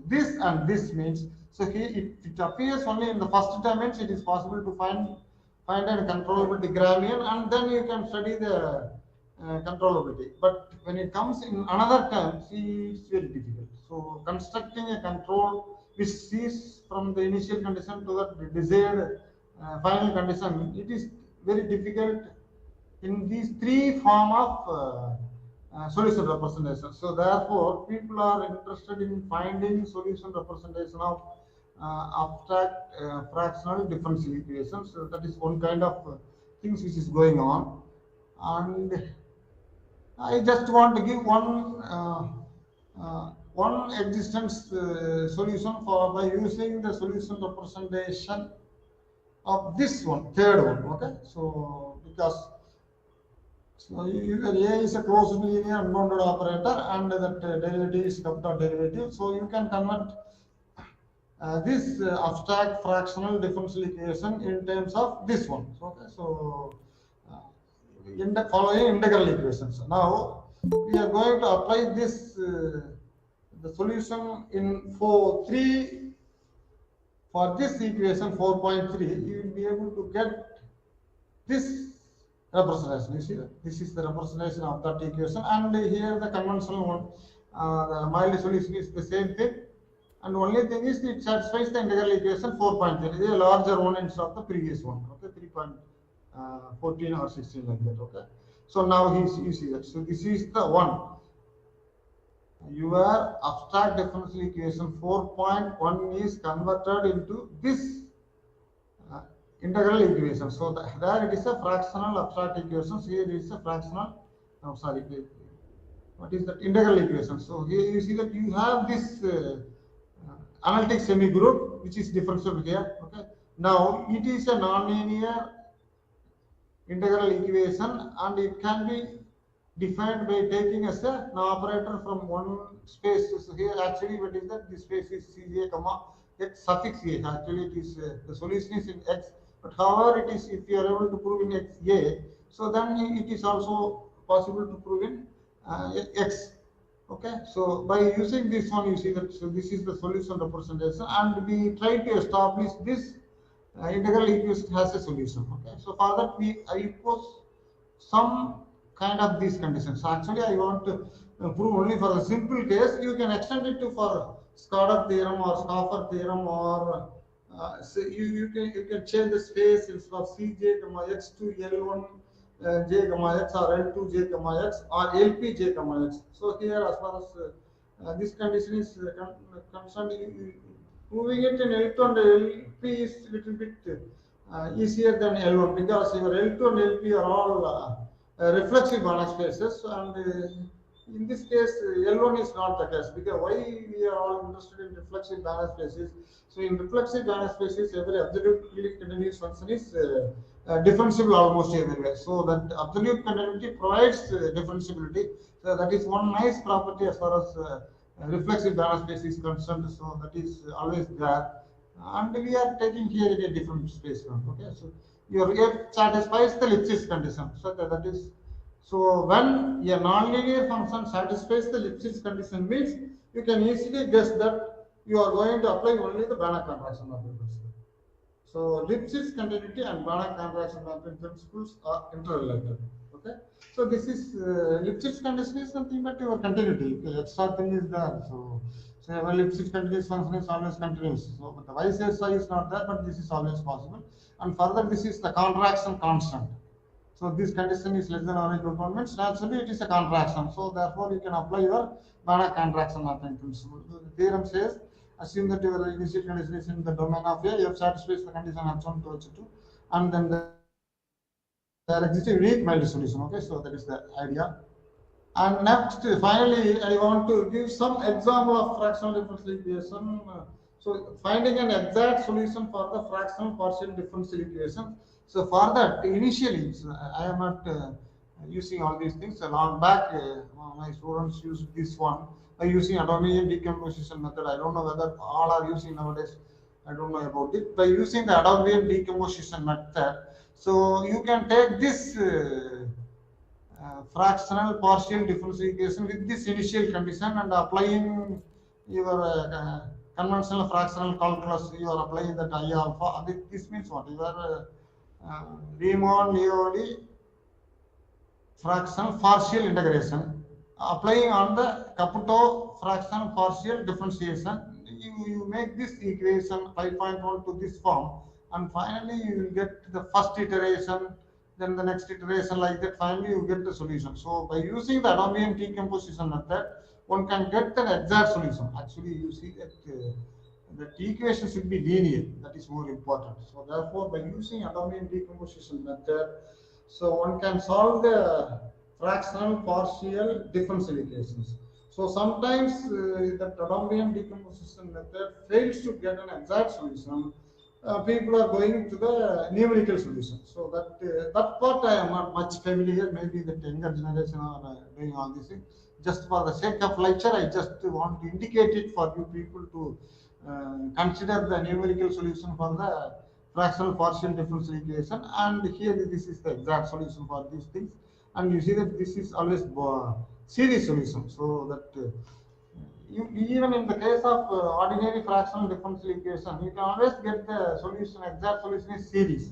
this and this means, so here it appears only in the first dimension, it is possible to find a controllability Gramian, and then you can study the controllability. But when it comes in another term, see, it's very difficult. So constructing a control which sees from the initial condition to the desired final condition, it is very difficult in these three form of solution representation. So therefore, people are interested in finding solution representation of abstract fractional differential equations. So that is one kind of things which is going on. And I just want to give one existence solution for by using the solution representation of this one, third one. Okay, so because so A is a closed linear unbounded operator, and that derivative is left derivative. So you can convert this abstract fractional differential equation in terms of this one. Okay, so in the following integral equations. Now we are going to apply this the solution in for this equation 4.3. You will be able to get this representation. You see that this is the representation of that equation, and here the conventional one, the mild solution is the same thing, and only thing is it satisfies the integral equation 4.3. It is a larger one instead of the previous one. Okay, 3.14 or 16 like that. Okay, so now you see that. So this is the one. Your abstract differential equation 4.1 is converted into this integral equation. So there it is a fractional abstract equation. Here it is a fractional. Oh, sorry. What is that integral equation? So here you see that you have this analytic semi-group which is differentiable here. Okay. Now it is a nonlinear integral equation, and it can be defined by taking as an operator from one space. So here actually what is that? This space is Ca comma x suffix a. Actually it is the solution is in x, but however it is, if you are able to prove in x a, so then it is also possible to prove in x. Okay, so by using this one, you see that so this is the solution representation, and we try to establish this integral equation has a solution. Okay, so for that I impose some kind of these conditions. So actually, I want to prove only for the simple case. You can extend it to for Scudder theorem or Schaffer theorem, or so you can change the space instead of Cj comma x to L1 j comma x, or L2 j comma x, or LP j comma x. So here, as far as this condition is concerned, proving it in L2 and LP is little bit easier than L1, because your L2 and LP are all reflexive Banach spaces, and in this case L1 is not the case, because why we are all interested in reflexive Banach spaces. So in reflexive Banach spaces, every absolutely continuous function is differentiable almost everywhere. So that absolute continuity provides differentiability. So that is one nice property as far as reflexive Banach space is concerned. So that is always there, and we are taking here a different space now. Okay, so your f satisfies the Lipschitz condition. So that is, so when a nonlinear function satisfies the Lipschitz condition means you can easily guess that you are going to apply only the Banach contraction mapping principle. So Lipschitz continuity and Banach contraction mapping principles are interrelated. Okay, so this is Lipschitz condition is nothing but your continuity. The extra thing is there. So when Lipschitz continuous function is always continuous. So but the vice versa is not there, but this is always possible. And further, this is the contraction constant. So this condition is less than or equal to 1 means naturally it is a contraction. So therefore you can apply your Banach contraction mapping principle. The theorem says, assume that your initial condition is in the domain of A, f satisfies the condition H1 to H2, and then there exists a unique mild solution. Okay, so that is the idea. And next, finally, I want to give some example of fractional differential equation. So finding an exact solution for the fractional partial differential equation. So for that, initially, I am not using all these things. A long back, my students used this one by using Adornian decomposition method. I don't know whether all are using nowadays. I don't know about it. By using the Adornian decomposition method, so you can take this fractional partial differential equation with this initial condition and applying your conventional fractional calculus. You are applying that I alpha. This means what? You are Riemann-Leone fractional partial integration applying on the Caputo fractional partial differentiation. You make this equation 5.1 to this form, and finally you will get the first iteration, then the next iteration, like that. Finally you get the solution. So by using the Adornian decomposition method, one can get an exact solution. Actually, you see that the equation should be linear. That is more important. So therefore, by using Adornian decomposition method, so one can solve the fractional partial differential equations. So sometimes the Adornian decomposition method fails to get an exact solution. People are going to the numerical solution. So that part I am not much familiar. Maybe the younger generation are doing all these things. Just for the sake of lecture, I just want to indicate it for you people to consider the numerical solution for the fractional partial differential equation, and here this is the exact solution for these things. And you see that this is always series solution, so that even in the case of ordinary fractional differential equation, you can always get the solution, exact solution is series.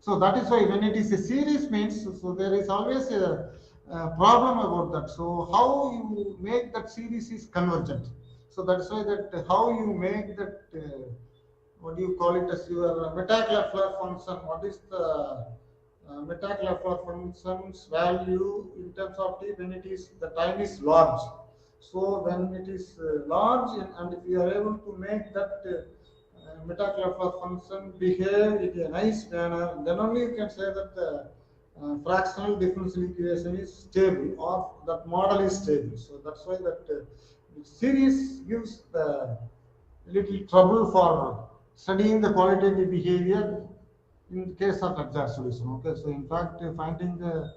So that is why when it is a series means, so there is always a problem about that. So how you make that series is convergent. So that's why that how you make that, what do you call it as your meta-Lafleur function? What is the meta-Lafleur function's value in terms of t when it is, the time is large. So when it is large, and if you are able to make that meta-Lafleur function behave in a nice manner, then only you can say that the fractional differential equation is stable, or that model is stable. So that's why that series gives the little trouble for studying the qualitative behavior in the case of exact solution. Okay, so in fact, finding the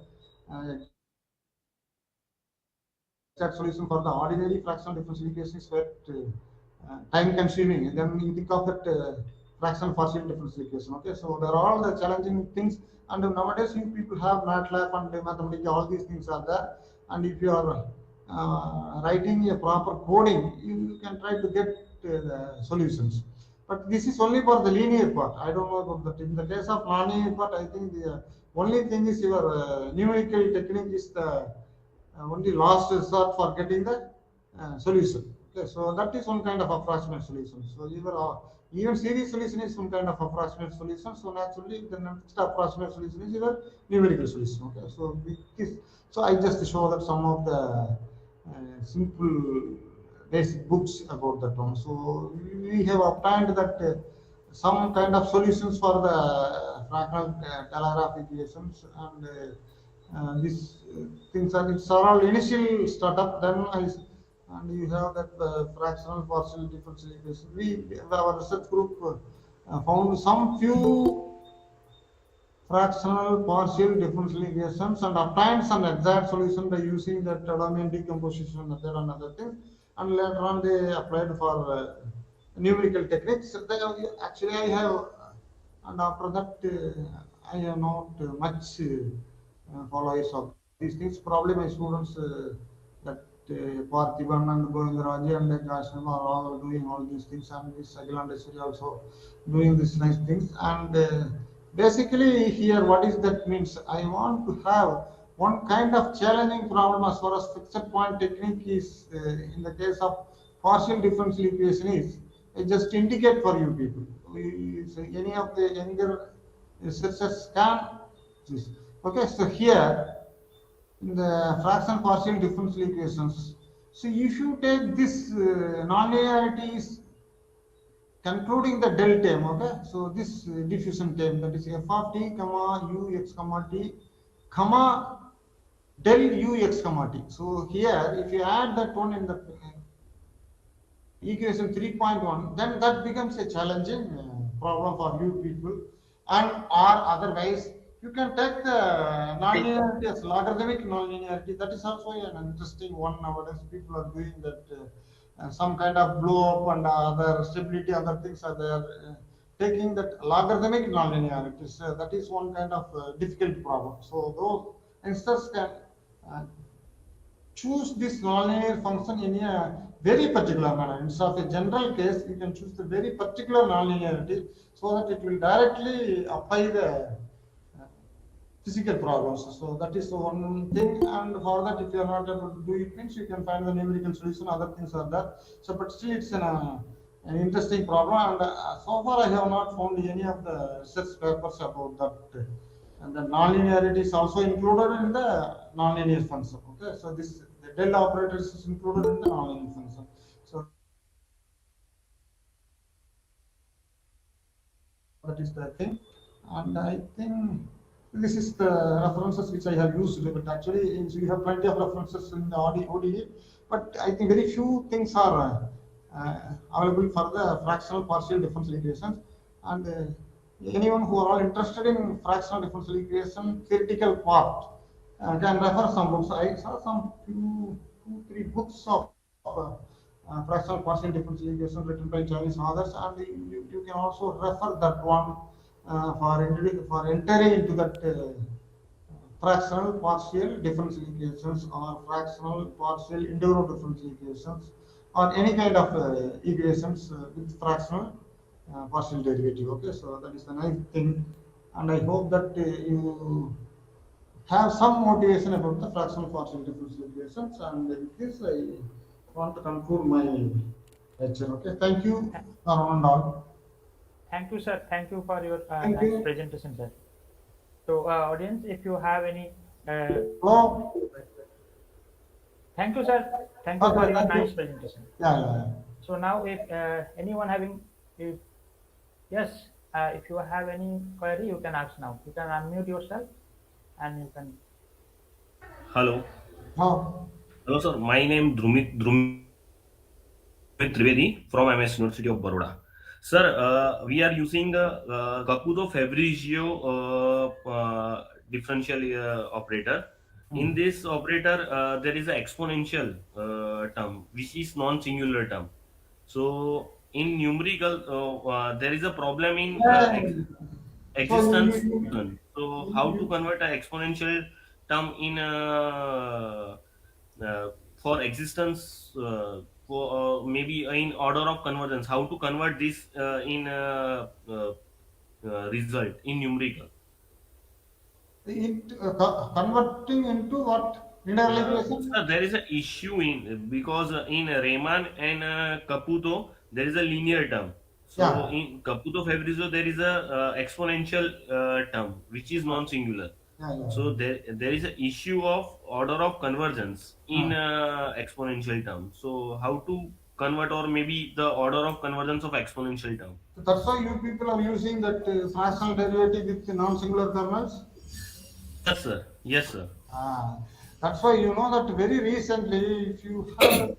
exact solution for the ordinary fractional differential equation is quite time consuming. Then you think of that fractional partial differential equation. Okay, so there are all the challenging things, and nowadays you people have MATLAB and Mathematica, all these things are there. And if you are writing a proper coding, you can try to get the solutions. But this is only for the linear part. I don't know about that. In the case of non-linear part, I think the only thing is your numerical technique is the only last resort for getting the solution. Okay, so that is one kind of approximate solution. So even series solution is some kind of approximate solution. So naturally, the next approximate solution is your numerical solution. Okay, so so I just show that some of the simple basic books about that one. So we have obtained that some kind of solutions for the fractional telegraph equations, and these things are, it's all initial startup. Then and you have that fractional partial differential equation. Our research group found some few fractional partial differential equations and obtained some exact solution by using the domain decomposition method and other things. And later on they applied for numerical techniques. Actually I have, and after that I have not much followers of these things. Probably my students that Parthiban and Govindaraja and Jashnam are all doing all these things, and this Agilandeshwari also doing these nice things. And basically here what is that means, I want to have one kind of challenging problem as far as fixed point technique is in the case of partial differential equation is, I just indicate for you people. So any of the younger researchers can this. Okay, so here in the fraction partial differential equations, so if you take this non-linearity is concluding the del term. Okay, so this diffusion term, that is f of t comma ux comma t comma del ux comma t. So here if you add that one in the equation 3.1, then that becomes a challenging problem for you people. And or otherwise you can take the nonlinearity as logarithmic nonlinearity. That is also an interesting one nowadays. People are doing that some kind of blow up and other stability, other things are there. Taking that logarithmic nonlinearity, that is one kind of difficult problem. So those instances can choose this nonlinear function in a very particular manner. Instead of a general case, you can choose the very particular nonlinearity so that it will directly apply the physical problems. So that is one thing. And for that, if you are not able to do it, means you can find the numerical solution. Other things are there. So, but still, it's an interesting problem. And so far, I have not found any of the research papers about that. And the nonlinearity is also included in the nonlinear function. Okay, so this the del operators is included in the nonlinear function. So that is the thing. And I think this is the references which I have used. But actually, we have plenty of references in the ODE. But I think very few things are available for the fractional partial differential equations. And anyone who are all interested in fractional differential equation theoretical part can refer some books. I saw some two, three books of fractional partial differential equation written by Chinese authors, and you can also refer that one for entering into that fractional partial differential equations or fractional partial integral differential equations or any kind of equations with fractional partial derivative. Okay, so that is the nice thing, and I hope that you have some motivation about the fractional partial differential equations. And with this, I want to conclude my lecture. Okay, thank you, one and all. Thank you, sir. Thank you for your Thank nice you. presentation, sir. So, audience, if you have any, Hello. thank you, sir. Thank you Okay, for your thank you. nice presentation. Yeah. So now, if anyone having, yes, if you have any query, you can ask now. You can unmute yourself, and you can. Hello. Oh, Hello, sir. My name Drumit Trivedi from MS University of Baroda. Sir, we are using Capuzzo-Fabrizio differential operator. In this operator, there is an exponential term which is non-singular term. So in numerical, there is a problem in yeah. So existence function. So how to convert an exponential term in for existence for maybe in order of convergence? How to convert this in result in numerical? Converting into what? Linear equation? Sir, there is an issue in because in Riemann and Caputo there is a linear term. So Yeah. in Caputo-Fabrizio there is a exponential term which is non-singular. Yeah. So there is an issue of order of convergence in Ah. exponential term. So how to convert or maybe the order of convergence of exponential term? That's why you people are using that fractional derivative with non-singular kernels. Yes, sir. Yes, sir. Ah, that's why you know that very recently, if you have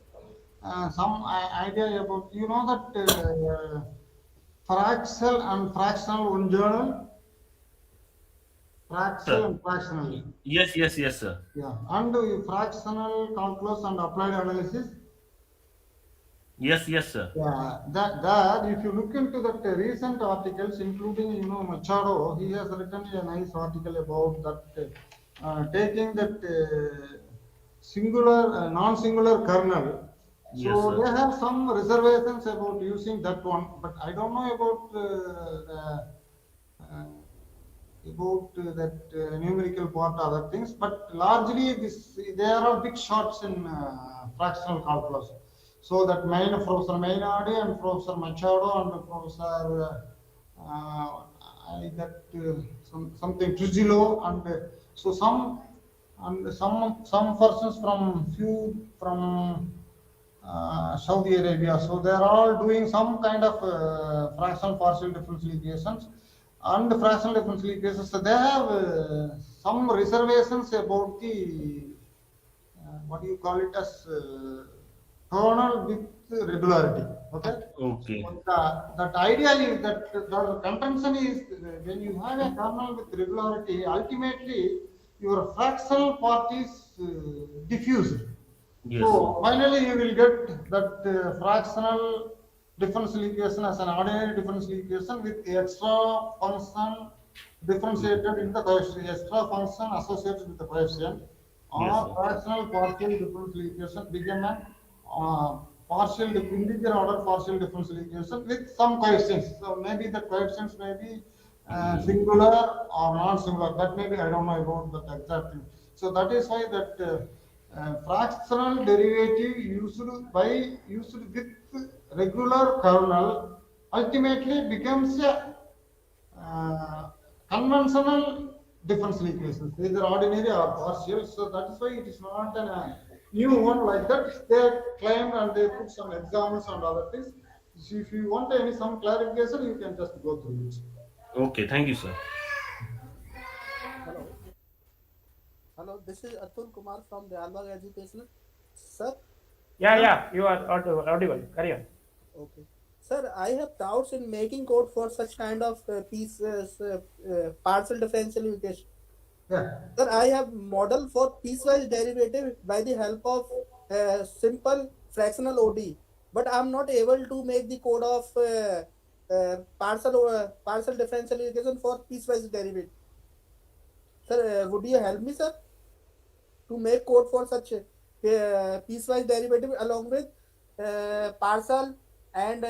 some idea about, you know that fractal and fractional one journal, fractal Sir. and fractional, Yes, yes, yes, sir. yeah, and fractional calculus and applied analysis. Yes, yes, sir. Yeah, that if you look into that recent articles, including Machado, he has written a nice article about that taking that singular, non-singular kernel. Yes, So sir. they have some reservations about using that one, but I don't know about uh, that numerical part, other things. But largely, there are big shots in fractional calculus. So that Professor Maynard and Professor Machado and Professor something Trujillo and so some persons from few from Saudi Arabia. So they are all doing some kind of fractional partial differential equations and fractional differential equations. So they have some reservations about the what do you call it as kernel with regularity. Okay. Okay. So that idea is that the contention is when you have a kernel with regularity, ultimately your fractional part is diffused. Yes, sir. So finally, you will get that fractional differential equation as an ordinary differential equation with extra function differentiated in the coefficient, extra function associated with the coefficient, Yes, or sir. fractional partial differential equation become a partial integer order partial differential equation with some coefficients. So maybe the coefficients may be singular or non-singular. That maybe I don't know about that exact thing. So that is why that fractional derivative used with regular kernel ultimately becomes a conventional differential equations, either ordinary or partial. So that is why it is not a new one like that. They claim and they put some examples and other things. So if you want some clarification, you can just go through it. Okay, thank you, sir. Hello. Hello, this is Atul Kumar from Dialog Educational. Sir, Yeah, you are audible. Carry on. okay. Sir, I have doubts in making code for such kind of pieces, partial differential equation. Yeah. Sir, I have model for piecewise derivative by the help of simple fractional ODE. but I'm not able to make the code of partial differential equation for piecewise derivative. Sir, would you help me, sir, to make code for such piecewise derivative along with partial and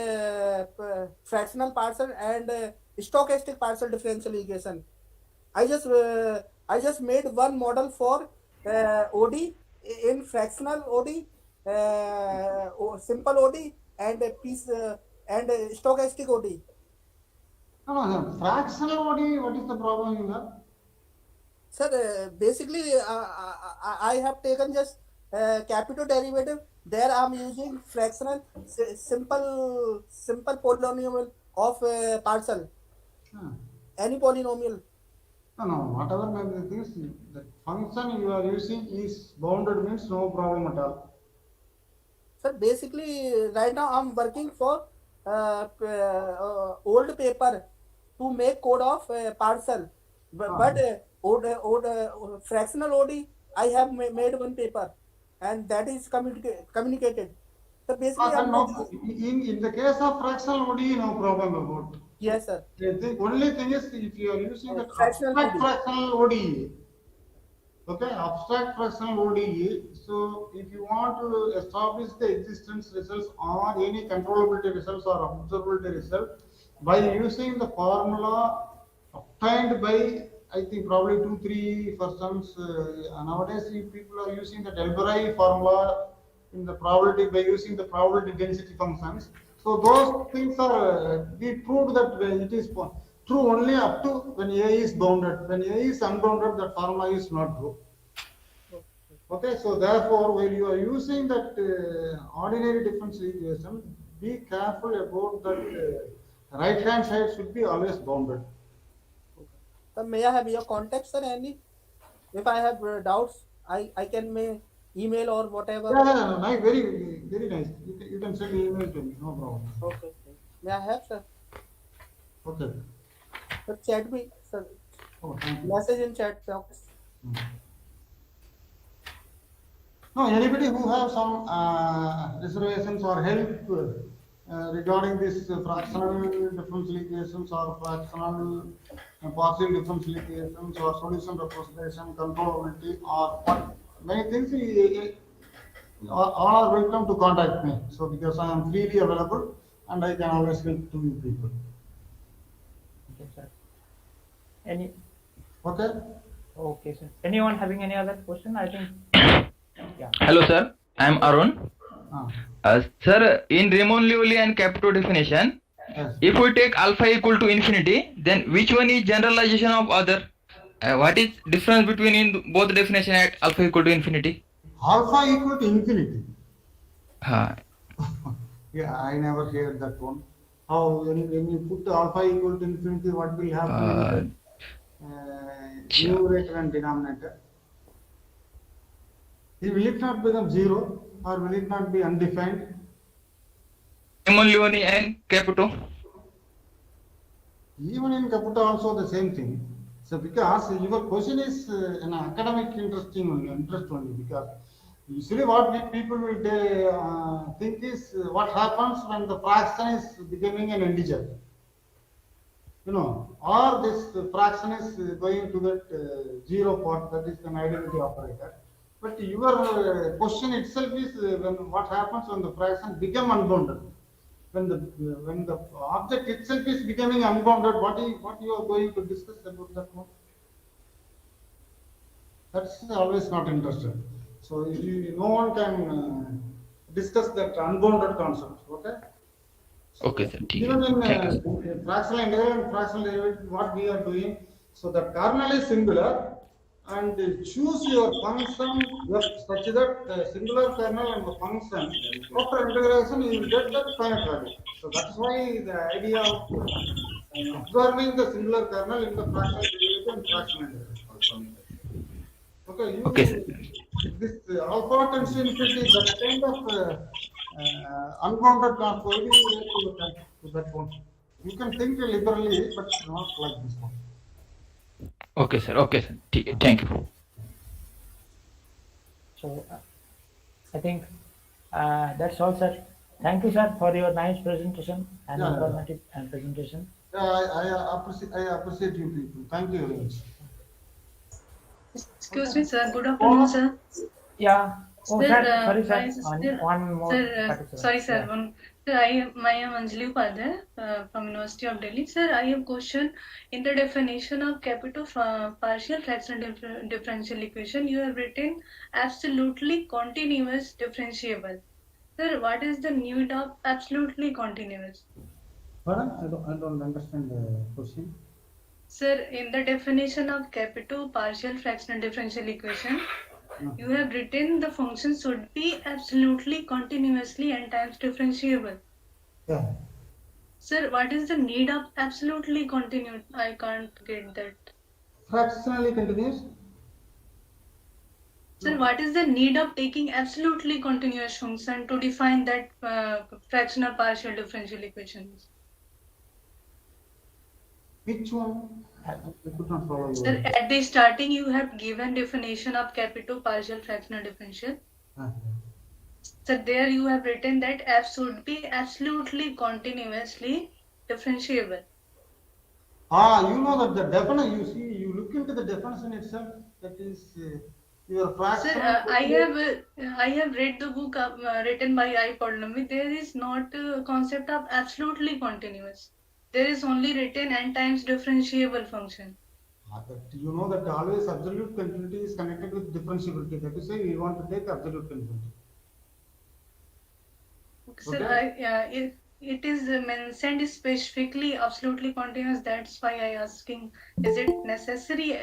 fractional partial and stochastic partial differential equation? I just made one model for OD in fractional OD, or simple OD, and a piece and stochastic OD. No, no, fractional OD, what is the problem you have? Sir, basically, I have taken just capital derivative. There I'm using fractional simple polynomial of partial, Hmm. any polynomial. No, no, whatever may be the things, the function you are using is bounded means no problem at all. Sir, basically, right now I'm working for old paper to make code of parcel, but fractional OD I have made one paper, and that is communicated. So basically, Then I'm no, making. in the case of fractional OD, no problem about. Yes, sir. The only thing is if you are using that Fractional abstract PD. fractional ODE, okay, abstract fractional ODE. So if you want to establish the existence results or any controllability results or observability result by using the formula obtained by, I think probably 2-3 persons nowadays people are using the Dilbert formula in the probability by using the probability density functions. So those things are we proved that it is true only up to when A is bounded. When A is unbounded, that formula is not true. Okay, so therefore, while you are using that ordinary differential equation, be careful about that right hand side should be always bounded. Sir, may I have your contact, sir? Any? If I have doubts, I can email or whatever. Yeah, yeah, nice, very nice. You can send email to me, no problem. Okay. May I have, sir? Okay. Sir, chat me, sir. Oh, thank you. Message in chat box. No, anybody who have some reservations or help regarding this fractional differential equations or fractional partial differential equations or solution representation, controllability, or what, many things, all are welcome to contact me. So because I am freely available and I can always help to you people. Okay, sir. Any? Okay. Okay, sir. Anyone having any other question? I think. Yeah. Hello, sir. I am Arun. Ah. Sir, in Ramon-Liouville and Capito definition, Yes. if we take alpha equal to infinity, then which one is generalization of other? What is difference between in both definition at alpha equal to infinity? Alpha equal to infinity. Uh, Yeah, I never heard that one. How when you put alpha equal to infinity, what will happen? Numerator and denominator. Will it not become zero, or will it not be undefined? Ramon-Liouville and Capito. Even in Capita also the same thing. So because your question is an academic interest only, because usually what people will think is what happens when the fraction is becoming an integer. You know, or this fraction is going to that zero part, that is an identity operator. But your question itself is when what happens when the fraction become unbounded. When the object itself is becoming unbounded, what you are going to discuss about that one? That's always not interested. So no one can discuss that unbounded concept. Okay. So Okay, sir. even in Thank you. fractional integral and fractional derivative, what we are doing, so the kernel is singular, and choose your function such that singular kernel and the function after integration you will get that finite value. So that's why the idea of observing the singular kernel in the fractional derivative and fractional integration. Okay, Okay, sir. this alpha tends to infinity, that kind of unbounded transform to that one. You can think liberally, but not like this one. Okay, sir. Okay, sir. Thank you. So I think that's all, sir. Thank you, sir, for your nice presentation and Yeah. informative presentation. I appreciate you people. Thank you very much. Excuse me, sir. Good afternoon, sir. Yeah. Oh, Sir, sir, sorry, sir. my One more sir, participant. sorry, sir. Yeah. Sir, I am Anjali Upadhyay from University of Delhi. Sir, I have question in the definition of capital partial fractional differential equation. You have written absolutely continuous differentiable. Sir, what is the need of absolutely continuous? Pardon? I don't understand the question. Sir, in the definition of capital partial fractional differential equation, you have written the function should be absolutely continuously n times differentiable. Yeah. Sir, what is the need of absolutely continuous? I can't get that. Fractionally continuous? Sir, what is the need of taking absolutely continuous function to define that fractional partial differential equations? Which one? I could not follow you. Sir, at the starting you have given definition of capital partial fractional differential. So there you have written that f should be absolutely continuously differentiable. You know that the definition, you see, you look into the definition itself, that is your fraction. Sir, I have read the book written by I. Polynomy. There is not a concept of absolutely continuous. There is only written n times differentiable function. But you know that always absolute continuity is connected with differentiability. That is why we want to take absolute continuity. Sir, it is mentioned specifically absolutely continuous. That's why I asking, is it necessary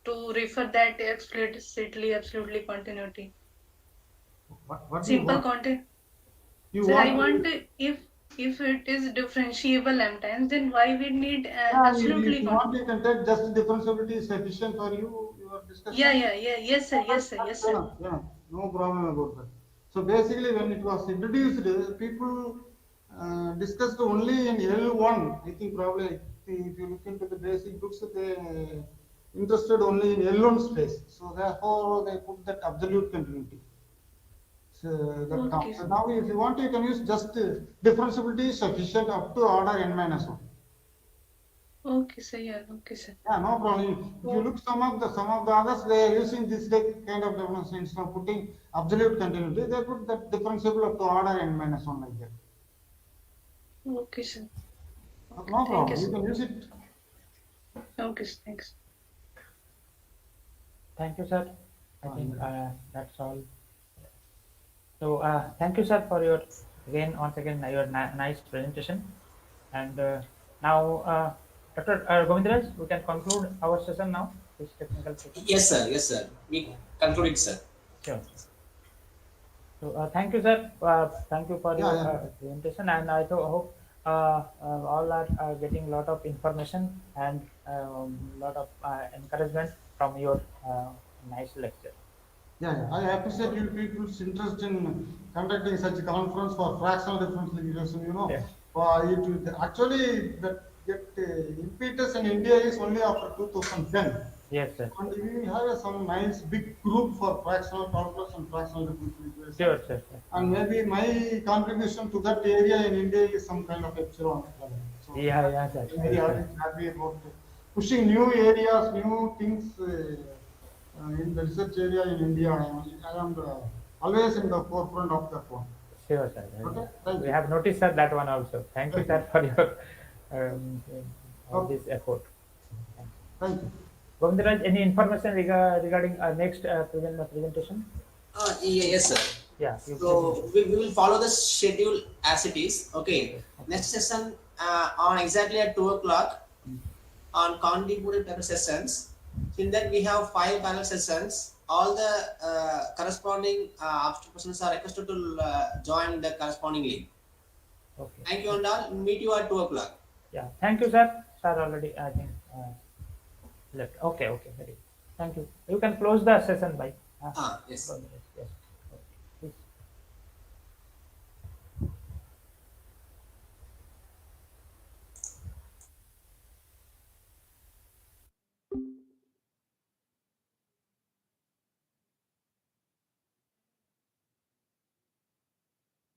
to refer that explicitly absolutely continuity? What Simple content. Sir, I want if it is differentiable m times, then why we need absolutely if you want, you can take just differentiability is sufficient for you, your discussion. Yes, sir. Yeah, no problem about that. So basically, when it was introduced, people discussed only in L1. I think probably if you look into the basic books, they interested only in L1 space. So therefore, they put that absolute continuity. So that comes. So now, if you want, you can use just differentiability is sufficient up to order n-1. Okay, sir. Yeah, okay, sir. Yeah, no problem. If you look some of the others, they are using this kind of definition instead of putting absolute continuity. They put that differentiable up to order n-1 like that. Okay, sir. Okay, no problem. you can use it. Okay, thanks. Thank you, sir. I think that's all. So thank you, sir, for your once again your nice presentation. And now, Dr. Govindraj, we can conclude our session now. This technical session. Yes, sir. We conclude it, sir. Sure. So thank you, sir. Thank you for your presentation, and I hope all are getting a lot of information and lot of encouragement from your nice lecture. Yeah, I appreciate you people's interest in conducting such a conference for fractional differential equation. You know, for it actually that impetus in India is only after 2010. Yes, sir. And we have some nice big group for fractional calculus and fractional differential equation. Sure, sir. And maybe my contribution to that area in India is some kind of epsilon. So yeah, sir. I'm very happy about pushing new areas, new things. In the research area in India, I am always in the forefront of that one. Sure, sir. Okay, we have noticed that one also. Thank you, sir, for your this effort. Thank you. Govindraj, any information regarding our next presentation? Yes, sir. Yeah. So we will follow the schedule as it is. Okay. Next session on exactly at 2 o'clock on contributed paper sessions. In that we have 5 panel sessions. All the corresponding persons are requested to join the corresponding link. Okay. Thank you and all. Meet you at 2 o'clock. Yeah. Thank you, sir. Sir already, I think, left. Okay. Very. Thank you. You can close the session by. Yes. Yes.